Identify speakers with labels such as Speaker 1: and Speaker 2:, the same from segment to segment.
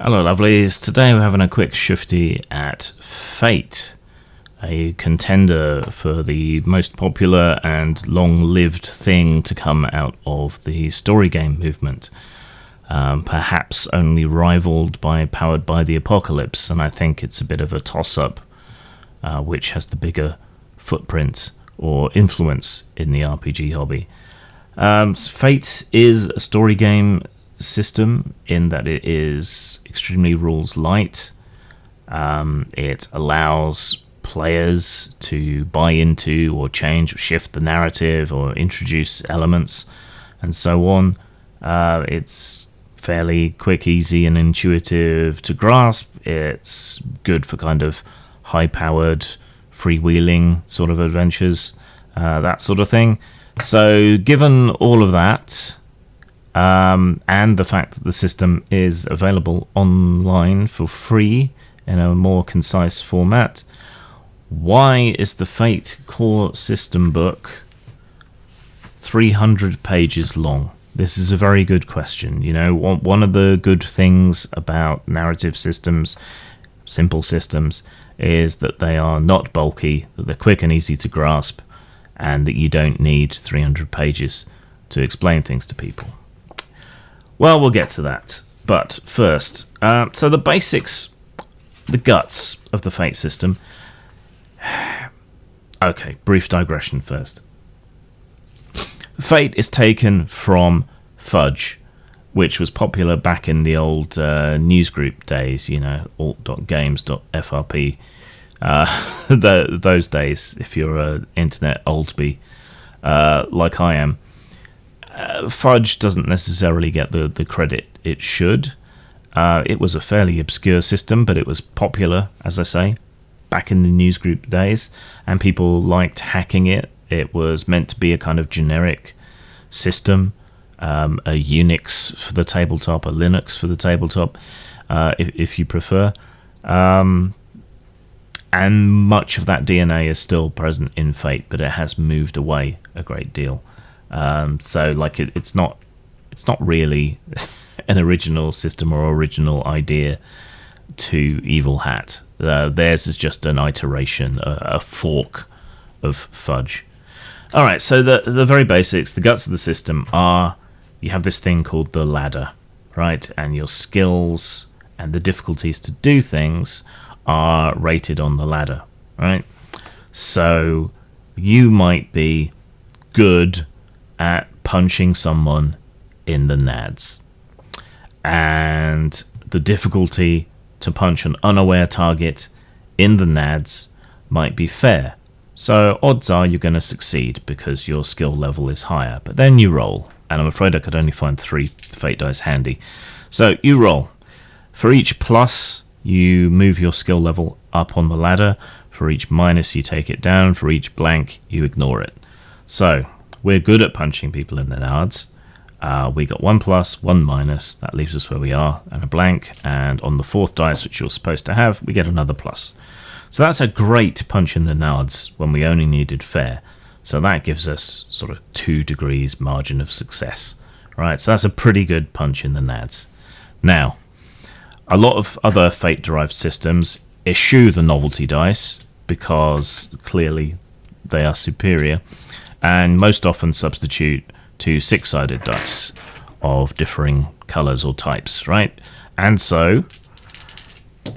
Speaker 1: Hello lovelies, today we're having a quick shifty at Fate, a contender for the most popular and long-lived thing to come out of the story game movement, perhaps only rivaled by Powered by the Apocalypse, and I think it's a bit of a toss-up which has the bigger footprint or influence in the RPG hobby. Fate is a story game system in that it is extremely rules light. It allows players to buy into or change or shift the narrative or introduce elements and so on. It's fairly quick, easy and intuitive to grasp. It's good for kind of high-powered freewheeling sort of adventures, that sort of thing. So given all of that, and the fact that the system is available online for free in a more concise format, why is the Fate core system book 300 pages long? This is a very good question. You know, one of the good things about narrative systems, simple systems, is that they are not bulky, that they're quick and easy to grasp, and that you don't need 300 pages to explain things to people. Well, we'll get to that. But first, so the basics, the guts of the Fate system. Okay, brief digression first. Fate is taken from Fudge, which was popular back in the old newsgroup days, you know, alt.games.frp. Those days, if you're an internet oldbie like I am. Fudge doesn't necessarily get the credit it should. It was a fairly obscure system, but it was popular, as I say, back in the newsgroup days, and people liked hacking it. It was meant to be a kind of generic system, a Unix for the tabletop, a Linux for the tabletop, if you prefer. And much of that DNA is still present in Fate, but it has moved away a great deal. So like it's not really an original system or original idea to Evil Hat. Theirs is just an iteration, a fork of Fudge. All right, so the very basics, the guts of the system are you have this thing called the ladder, right? And your skills and the difficulties to do things are rated on the ladder, right? So you might be good at punching someone in the nads, and the difficulty to punch an unaware target in the nads might be fair, so odds are you're going to succeed because your skill level is higher. But then you roll, and I'm afraid I could only find 3 Fate dice handy, so you roll. For each plus you move your skill level up on the ladder, for each minus you take it down, for each blank you ignore it. So we're good at punching people in the nards. We got 1 plus, 1 minus, that leaves us where we are, and a blank, and on the 4th dice, which you're supposed to have, we get another plus. So that's a great punch in the nards when we only needed fair. So that gives us sort of 2 degrees margin of success, right? So that's a pretty good punch in the nads. Now, a lot of other Fate-derived systems eschew the novelty dice because clearly they are superior, and most often substitute to 6-sided dice of differing colours or types, right? And so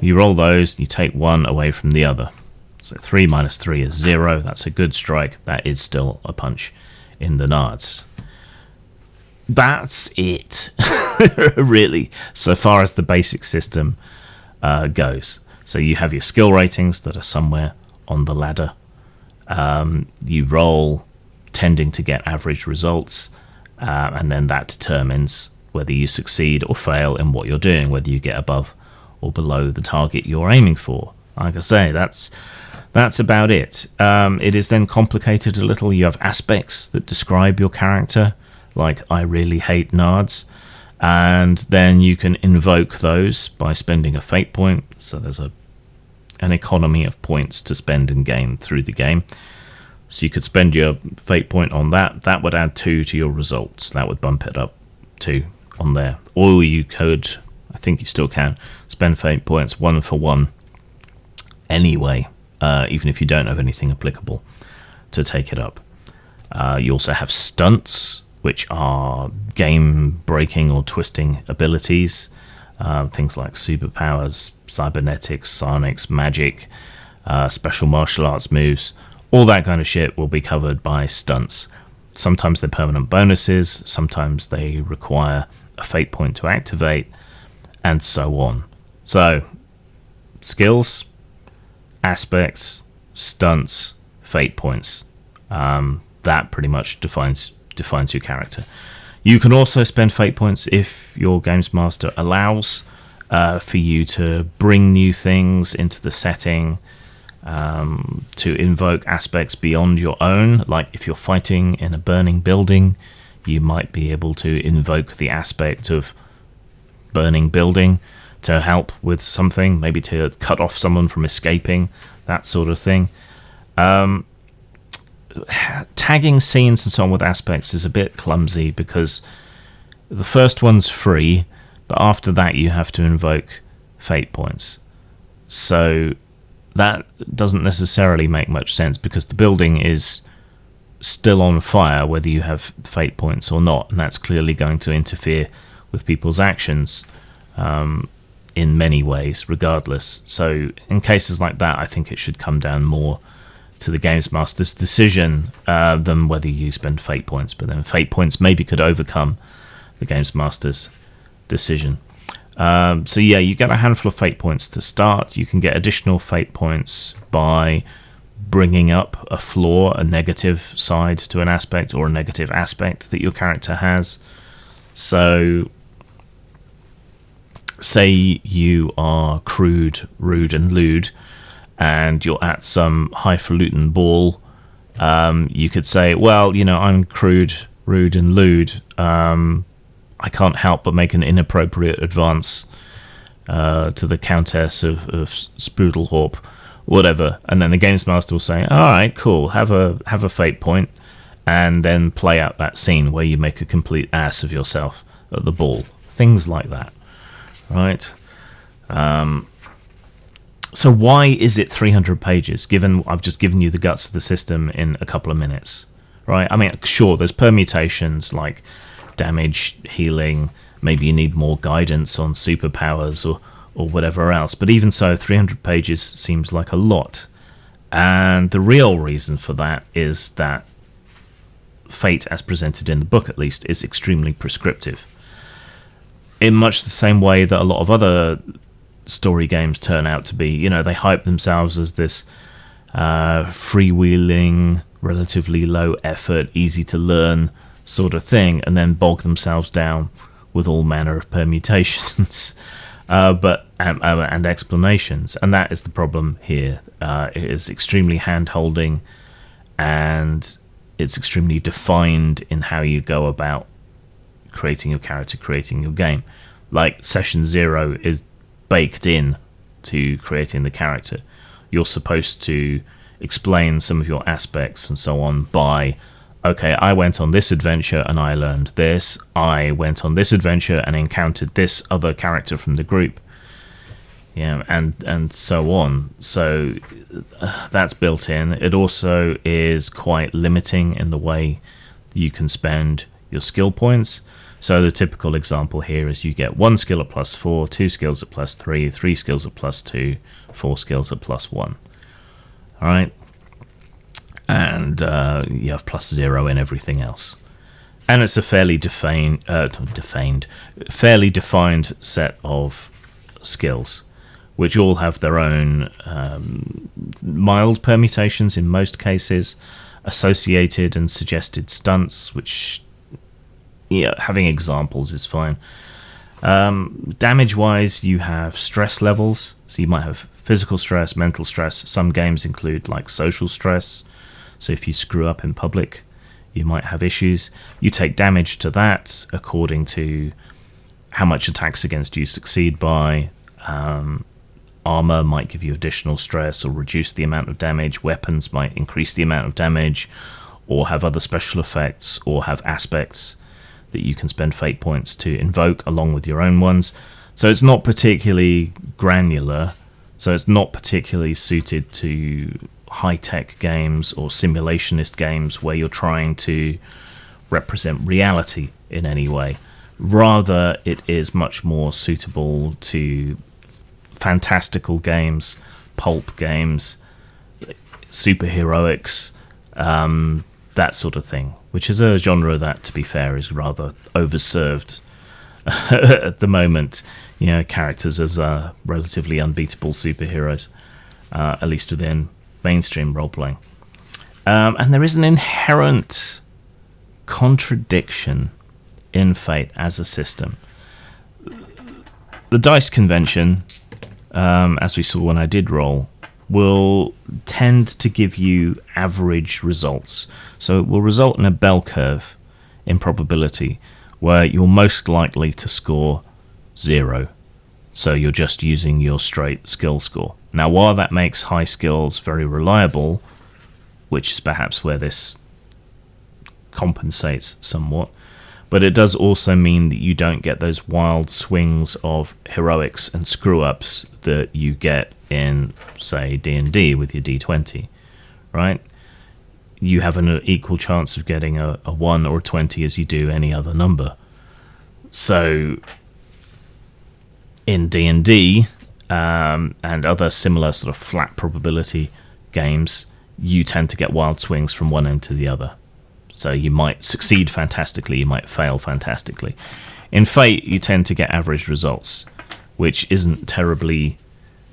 Speaker 1: you roll those, you take 1 away from the other. So 3 minus 3 is 0. That's a good strike. That is still a punch in the nards. That's it, really, so far as the basic system goes. So you have your skill ratings that are somewhere on the ladder. You roll tending to get average results, and then that determines whether you succeed or fail in what you're doing, whether you get above or below the target you're aiming for. Like I say, that's about it. It is then complicated a little. You have aspects that describe your character, like I really hate nards, and then you can invoke those by spending a fate point. So there's an economy of points to spend and gain through the game. So you could spend your fate point on that. That would add 2 to your results. That would bump it up 2 on there. Or you could I think you still can spend fate points 1-for-1 anyway, even if you don't have anything applicable to take it up. You also have stunts, which are game-breaking or twisting abilities. Things like superpowers, cybernetics, psionics, magic, special martial arts moves. All that kind of shit will be covered by stunts. Sometimes they're permanent bonuses, sometimes they require a fate point to activate, and so on. So, skills, aspects, stunts, fate points. That pretty much defines your character. You can also spend fate points if your games master allows for you to bring new things into the setting, to invoke aspects beyond your own. Like if you're fighting in a burning building, you might be able to invoke the aspect of burning building to help with something, maybe to cut off someone from escaping, that sort of thing. Tagging scenes and so on with aspects is a bit clumsy because the first one's free, but after that you have to invoke fate points. So that doesn't necessarily make much sense because the building is still on fire whether you have fate points or not, and that's clearly going to interfere with people's actions in many ways regardless. So in cases like that, I think it should come down more to the games master's decision than whether you spend fate points, but then fate points maybe could overcome the games master's decision. So yeah, you get a handful of fate points to start. You can get additional fate points by bringing up a flaw, a negative side to an aspect, or a negative aspect that your character has. So say you are crude, rude and lewd, and you're at some highfalutin ball, you could say, well, I'm crude, rude and lewd. I can't help but make an inappropriate advance to the Countess of Sprudelhorp, whatever. And then the games master will say, all right, cool, have a fate point, and then play out that scene where you make a complete ass of yourself at the ball. Things like that, right? So why is it 300 pages, given I've just given you the guts of the system in a couple of minutes, right? I mean, sure, there's permutations like damage, healing, maybe you need more guidance on superpowers or whatever else, but even so, 300 pages seems like a lot. And the real reason for that is that fate, as presented in the book at least, is extremely prescriptive. In much the same way that a lot of other story games turn out to be, they hype themselves as this freewheeling, relatively low effort, easy to learn sort of thing, and then bog themselves down with all manner of permutations and explanations. And that is the problem here. It is extremely hand-holding, and it's extremely defined in how you go about creating your character, creating your game. Like session 0 is baked in to creating the character. You're supposed to explain some of your aspects and so on by, okay, I went on this adventure and I learned this. I went on this adventure and encountered this other character from the group. Yeah, and so on. So that's built in. It also is quite limiting in the way you can spend your skill points. So the typical example here is you get 1 skill at +4, 2 skills at +3, 3 skills at +2, 4 skills at +1. All right, and you have +0 in everything else. And it's a fairly defined set of skills, which all have their own mild permutations in most cases, associated and suggested stunts, which having examples is fine. Damage-wise, you have stress levels. So you might have physical stress, mental stress. Some games include like social stress. So if you screw up in public, you might have issues. You take damage to that according to how much attacks against you succeed by. Armor might give you additional stress or reduce the amount of damage. Weapons might increase the amount of damage or have other special effects or have aspects that you can spend fate points to invoke along with your own ones. So it's not particularly granular, so it's not particularly suited to high-tech games or simulationist games where you're trying to represent reality in any way. Rather, it is much more suitable to fantastical games, pulp games, superheroics, that sort of thing, which is a genre that, to be fair, is rather overserved at the moment. You know, characters as relatively unbeatable superheroes, at least within mainstream role-playing. And there is an inherent contradiction in Fate as a system. The dice convention, as we saw when I did roll, will tend to give you average results. So it will result in a bell curve in probability where you're most likely to score 0. So you're just using your straight skill score. Now, while that makes high skills very reliable, which is perhaps where this compensates somewhat, but it does also mean that you don't get those wild swings of heroics and screw-ups that you get in, say, D&D with your D20, right? You have an equal chance of getting a 1 or a 20 as you do any other number. So in D&D and other similar sort of flat probability games, you tend to get wild swings from one end to the other. So you might succeed fantastically, you might fail fantastically. In Fate, you tend to get average results, which isn't terribly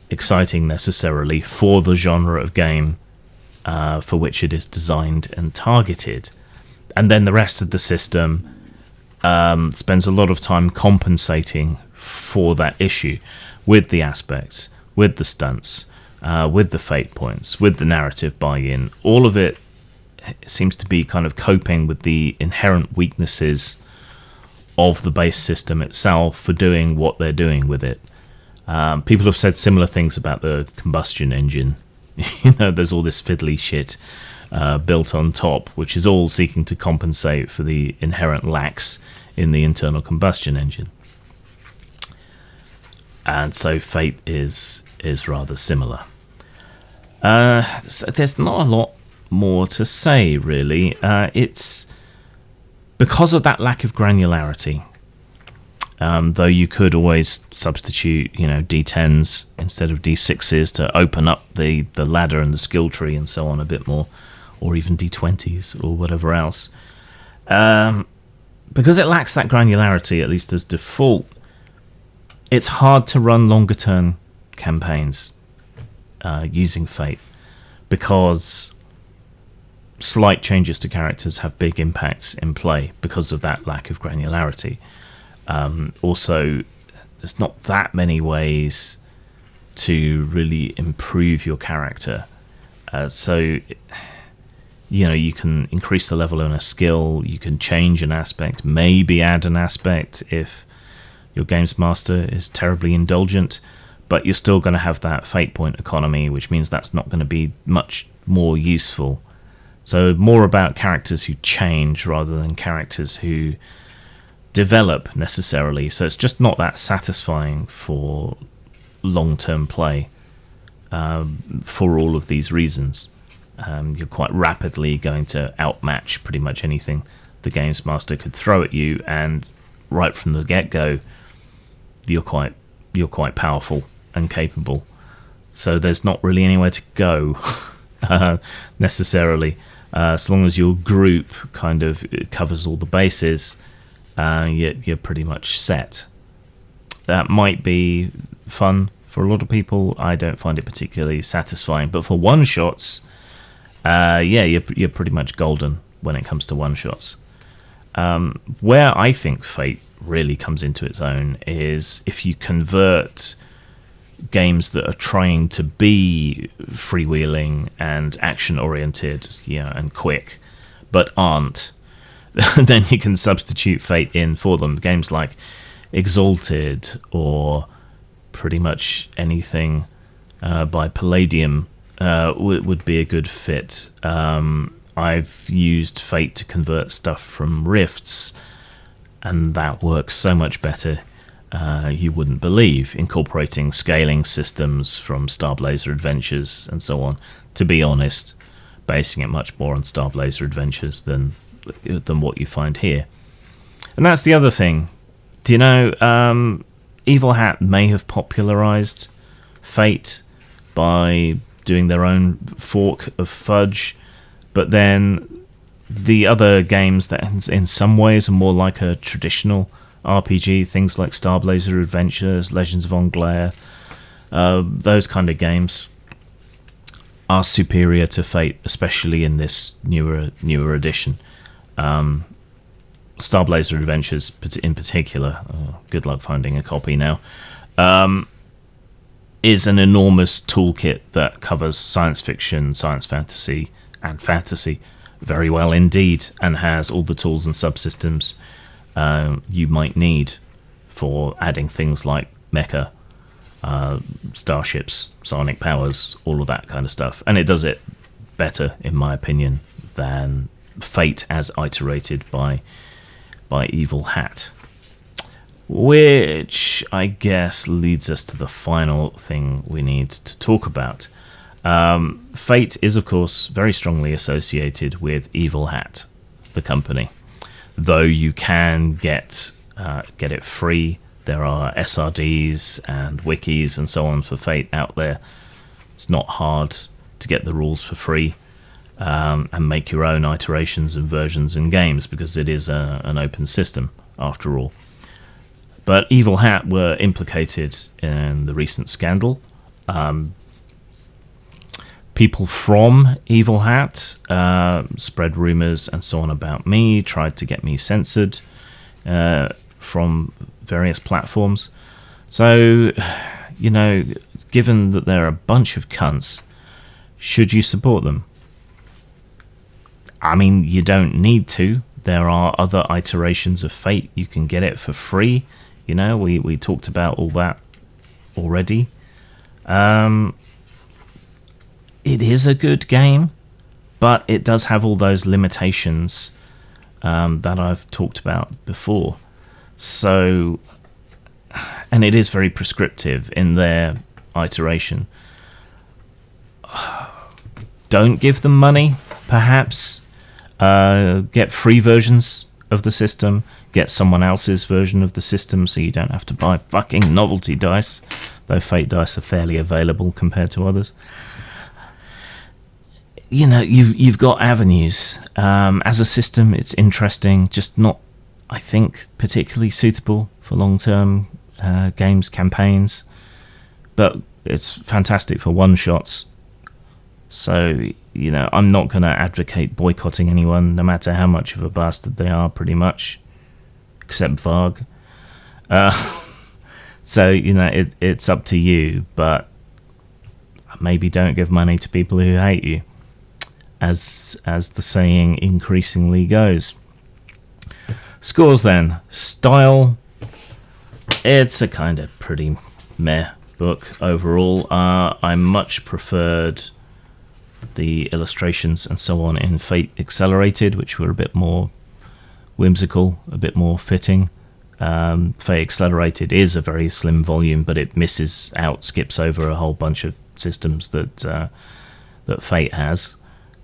Speaker 1: exciting necessarily for the genre of game for which it is designed and targeted. And then the rest of the system spends a lot of time compensating for that issue with the aspects, with the stunts, with the fate points, with the narrative buy-in. All of it seems to be kind of coping with the inherent weaknesses of the base system itself for doing what they're doing with it. People have said similar things about the combustion engine. You know, there's all this fiddly shit built on top, which is all seeking to compensate for the inherent lacks in the internal combustion engine. And so Fate is rather similar. So there's not a lot more to say, really. It's because of that lack of granularity. Though you could always substitute, D10s instead of D6s to open up the ladder and the skill tree and so on a bit more, or even D20s or whatever else. Because it lacks that granularity, at least as default, it's hard to run longer term campaigns using Fate, because slight changes to characters have big impacts in play because of that lack of granularity. Also, there's not that many ways to really improve your character. So, you can increase the level in a skill, you can change an aspect, maybe add an aspect if your games master is terribly indulgent, but you're still going to have that fate point economy, which means that's not going to be much more useful. So more about characters who change rather than characters who develop necessarily. So it's just not that satisfying for long-term play for all of these reasons. You're quite rapidly going to outmatch pretty much anything the games master could throw at you, and right from the get-go, you're quite powerful and capable. So there's not really anywhere to go necessarily. As long as your group kind of covers all the bases, you're pretty much set. That might be fun for a lot of people. I don't find it particularly satisfying, but for one-shots, you're pretty much golden when it comes to one-shots. Where I think Fate really comes into its own is if you convert games that are trying to be freewheeling and action-oriented, and quick, but aren't, then you can substitute Fate in for them. Games like Exalted or pretty much anything by Palladium would be a good fit. I've used Fate to convert stuff from Rifts, and that works so much better. you wouldn't believe, incorporating scaling systems from Star Blazer Adventures and so on. To be honest, basing it much more on Star Blazer Adventures than what you find here. And that's the other thing. Do you know, Evil Hat may have popularized Fate by doing their own fork of Fudge, but then the other games that in some ways are more like a traditional RPG, things like Star Blazer Adventures, Legends of Onglair, those kind of games are superior to Fate, especially in this newer edition. Star Blazer Adventures in particular, good luck finding a copy now, is an enormous toolkit that covers science fiction, science fantasy, and fantasy very well indeed, and has all the tools and subsystems you might need for adding things like mecha, starships, sonic powers, all of that kind of stuff. And it does it better, in my opinion, than Fate as iterated by Evil Hat. Which I guess leads us to the final thing we need to talk about. Fate is, of course, very strongly associated with Evil Hat, the company. Though you can get it free. There are SRDs and wikis and so on for Fate out there. It's not hard to get the rules for free and make your own iterations and versions in games, because it is an open system after all. But Evil Hat were implicated in the recent scandal. People from Evil Hat spread rumours and so on about me, tried to get me censored from various platforms. So, you know, given that they're a bunch of cunts, should you support them? I mean, you don't need to. There are other iterations of Fate. You can get it for free. You know, we talked about all that already. It is a good game, but it does have all those limitations that I've talked about before. So, and it is very prescriptive in their iteration. Don't give them money, perhaps. Get free versions of the system. Get someone else's version of the system so you don't have to buy fucking novelty dice, though Fate dice are fairly available compared to others. You know, you've got avenues. As a system, it's interesting, just not, I think, particularly suitable for long-term games, campaigns. But it's fantastic for one-shots. So, you know, I'm not going to advocate boycotting anyone, no matter how much of a bastard they are, pretty much. Except Varg. So, you know, it's up to you, but maybe don't give money to people who hate you, as the saying increasingly goes. Scores then. Style. It's a kind of pretty meh book overall. I much preferred the illustrations and so on in Fate Accelerated, which were a bit more whimsical, a bit more fitting. Fate Accelerated is a very slim volume, but it misses out, skips over a whole bunch of systems that Fate has,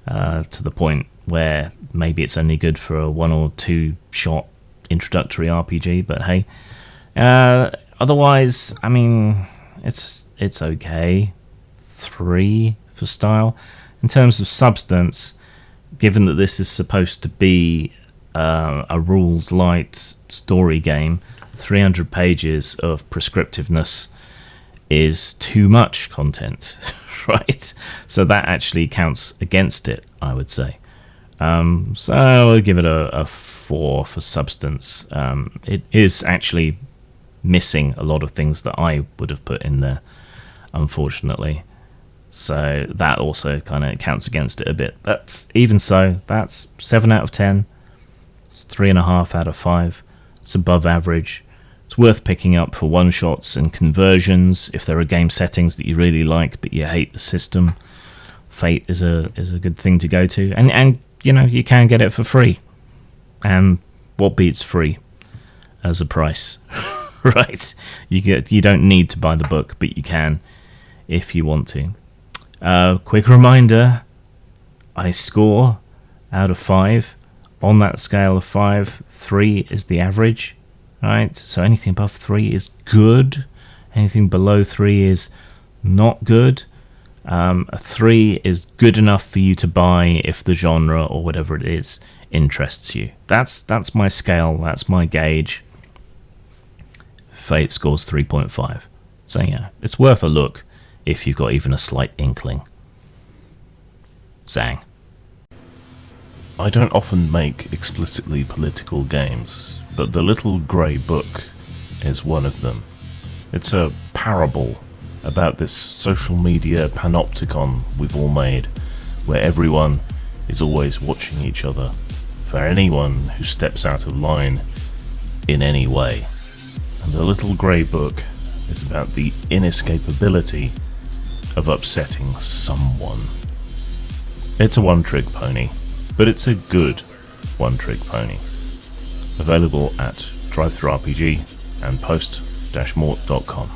Speaker 1: to the point where maybe it's only good for a 1 or 2 shot introductory RPG. But hey, otherwise, I mean, it's okay. 3 for style. In terms of substance, given that this is supposed to be a rules light story game, 300 pages of prescriptiveness is too much content, right? So that actually counts against it, I would say. So I'll give it a 4 for substance. It is actually missing a lot of things that I would have put in there, unfortunately. So that also kind of counts against it a bit. But even so, that's 7 out of 10. It's 3.5 out of 5. It's above average. It's worth picking up for one-shots and conversions if there are game settings that you really like but you hate the system. Fate is a good thing to go to. And you know, you can get it for free. And what beats free as a price? Right. You don't need to buy the book, but you can if you want to. Quick reminder, I score out of 5. On that scale of 5, 3 is the average. Right? So anything above 3 is good. Anything below 3 is not good. A 3 is good enough for you to buy if the genre or whatever it is interests you. That's my scale. That's my gauge. Fate scores 3.5. So yeah, it's worth a look if you've got even a slight inkling. Zang.
Speaker 2: I don't often make explicitly political games, but The Little Grey Book is one of them. It's a parable about this social media panopticon we've all made, where everyone is always watching each other for anyone who steps out of line in any way. And The Little Grey Book is about the inescapability of upsetting someone. It's a one-trick pony, but it's a good one-trick pony. Available at DriveThruRPG and post-mort.com.